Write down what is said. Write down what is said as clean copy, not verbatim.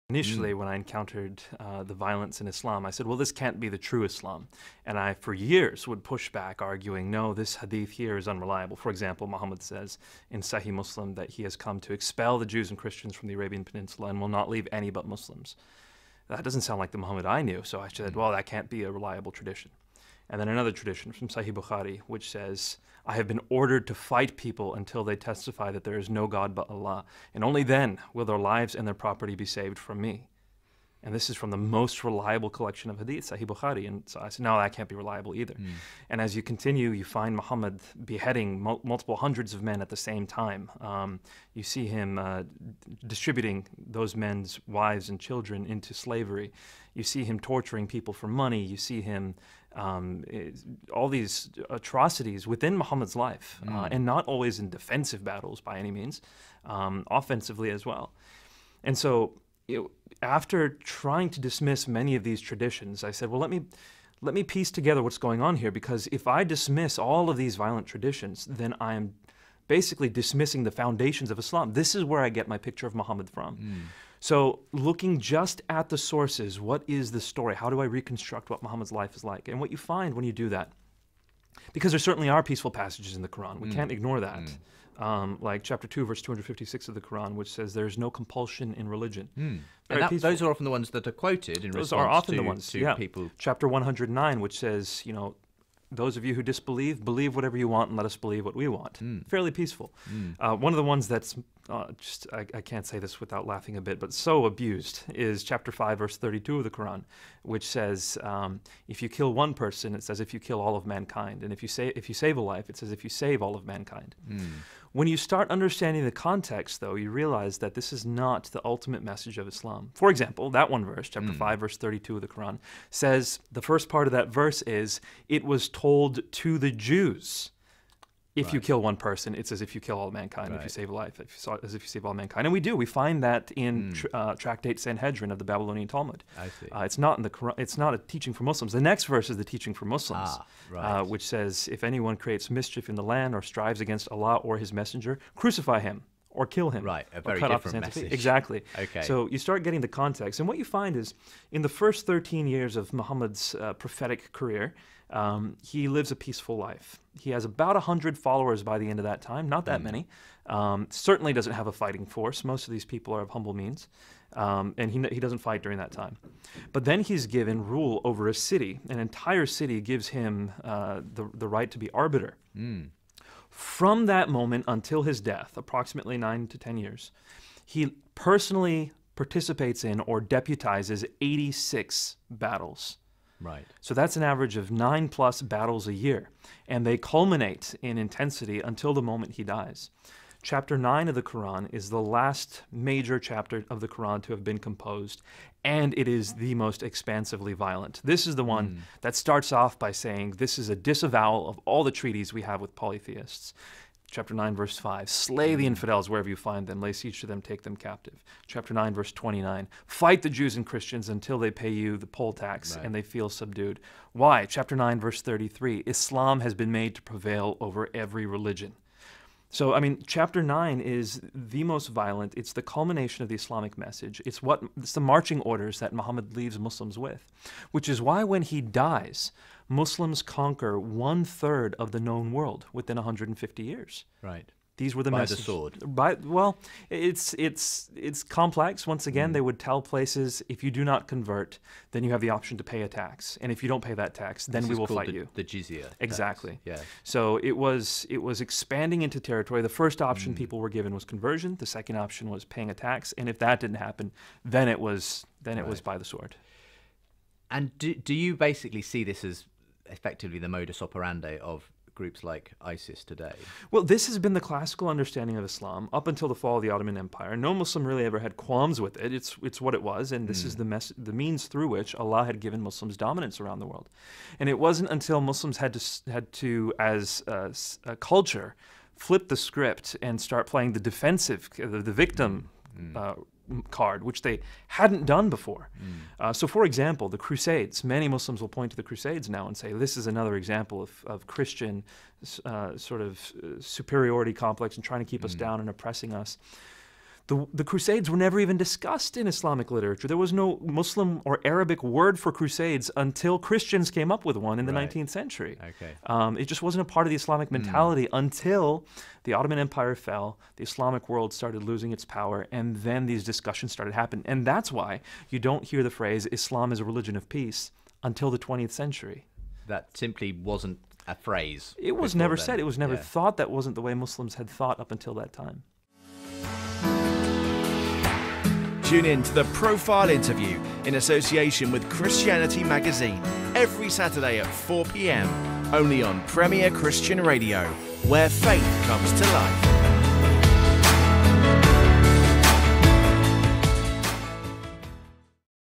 Initially, when I encountered the violence in Islam, I said, well, this can't be the true Islam. And I, for years, would push back, arguing, no, this hadith here is unreliable. For example, Muhammad says in Sahih Muslim that he has come to expel the Jews and Christians from the Arabian Peninsula and will not leave any but Muslims. That doesn't sound like the Muhammad I knew, so I said, well, that can't be a reliable tradition. And then another tradition from Sahih Bukhari, which says, I have been ordered to fight people until they testify that there is no God but Allah, and only then will their lives and their property be saved from me. And this is from the most reliable collection of hadith, Sahih Bukhari. And so I said, no, that can't be reliable either. And as you continue, you find Muhammad beheading multiple hundreds of men at the same time. You see him distributing those men's wives and children into slavery. You see him torturing people for money. You see him all these atrocities within Muhammad's life, and not always in defensive battles by any means, offensively as well. And so, after trying to dismiss many of these traditions, I said, well, let me piece together what's going on here, because if I dismiss all of these violent traditions, then I am basically dismissing the foundations of Islam. This is where I get my picture of Muhammad from. So looking just at the sources, what is the story? How do I reconstruct what Muhammad's life is like? And what you find when you do that, because there certainly are peaceful passages in the Quran, we can't ignore that. Like chapter 2, verse 256 of the Quran, which says there's no compulsion in religion. And those are often the ones that are quoted in those response are often to, the ones, to people. Chapter 109, which says, those of you who disbelieve, believe whatever you want and let us believe what we want. Fairly peaceful. One of the ones that's I can't say this without laughing a bit, but so abused is chapter 5, verse 32 of the Quran, which says, if you kill one person, it says if you kill all of mankind. And if you save a life, it says if you save all of mankind. When you start understanding the context, though, you realize that this is not the ultimate message of Islam. For example, that one verse, chapter 5, verse 32 of the Quran, says, the first part of that verse is, it was told to the Jews, if you kill one person, it's as if you kill all mankind. If you save a life, as if you save all mankind. And we do. We find that in Tractate Sanhedrin of the Babylonian Talmud. I see. It's not in the Quran. It's not a teaching for Muslims. The next verse is the teaching for Muslims, which says, if anyone creates mischief in the land or strives against Allah or His Messenger, crucify him or kill him. Right, a or very cut off different his hands and feet. message. Exactly. Okay. So you start getting the context. And what you find is, in the first 13 years of Muhammad's prophetic career, he lives a peaceful life. He has about 100 followers by the end of that time, not that many. Certainly doesn't have a fighting force. Most of these people are of humble means, and he doesn't fight during that time. But then he's given rule over a city. An entire city gives him the right to be arbiter. From that moment until his death, approximately 9 to 10 years, he personally participates in or deputizes 86 battles. Right. So that's an average of 9+ battles a year, and they culminate in intensity until the moment he dies. Chapter 9 of the Quran is the last major chapter of the Quran to have been composed, and it is the most expansively violent. This is the one that starts off by saying, this is a disavowal of all the treaties we have with polytheists. Chapter 9, verse 5, slay the infidels wherever you find them, lay siege to them, take them captive. Chapter 9, verse 29, fight the Jews and Christians until they pay you the poll tax and they feel subdued. Why? Chapter 9, verse 33, Islam has been made to prevail over every religion. So, I mean, chapter 9 is the most violent. It's the culmination of the Islamic message. It's the marching orders that Muhammad leaves Muslims with, which is why when he dies, Muslims conquer 1/3 of the known world within 150 years. Right. These were the messages. By the sword. Well, it's complex. Once again, they would tell places, if you do not convert, then you have the option to pay a tax, and if you don't pay that tax, then we will fight you. The jizya. Exactly. Yeah. So it was expanding into territory. The first option people were given was conversion. The second option was paying a tax, and if that didn't happen, then it was by the sword. And do you basically see this as effectively the modus operandi of groups like ISIS today? Well, this has been the classical understanding of Islam up until the fall of the Ottoman Empire. No Muslim really ever had qualms with it. It's what it was, and this is the means through which Allah had given Muslims dominance around the world. And it wasn't until Muslims had to as a culture, flip the script and start playing the defensive, the victim card, which they hadn't done before. So, for example, the Crusades. Many Muslims will point to the Crusades now and say, this is another example of Christian sort of superiority complex and trying to keep us down and oppressing us. The Crusades were never even discussed in Islamic literature. There was no Muslim or Arabic word for Crusades until Christians came up with one in the 19th century. Okay. It just wasn't a part of the Islamic mentality until the Ottoman Empire fell, the Islamic world started losing its power, and then these discussions started happening. And that's why you don't hear the phrase, Islam is a religion of peace, until the 20th century. That simply wasn't a phrase. It was never said. It was never thought. That wasn't the way Muslims had thought up until that time. Tune in to The Profile Interview in association with Christianity Magazine every Saturday at 4 p.m. only on Premier Christian Radio, where faith comes to life.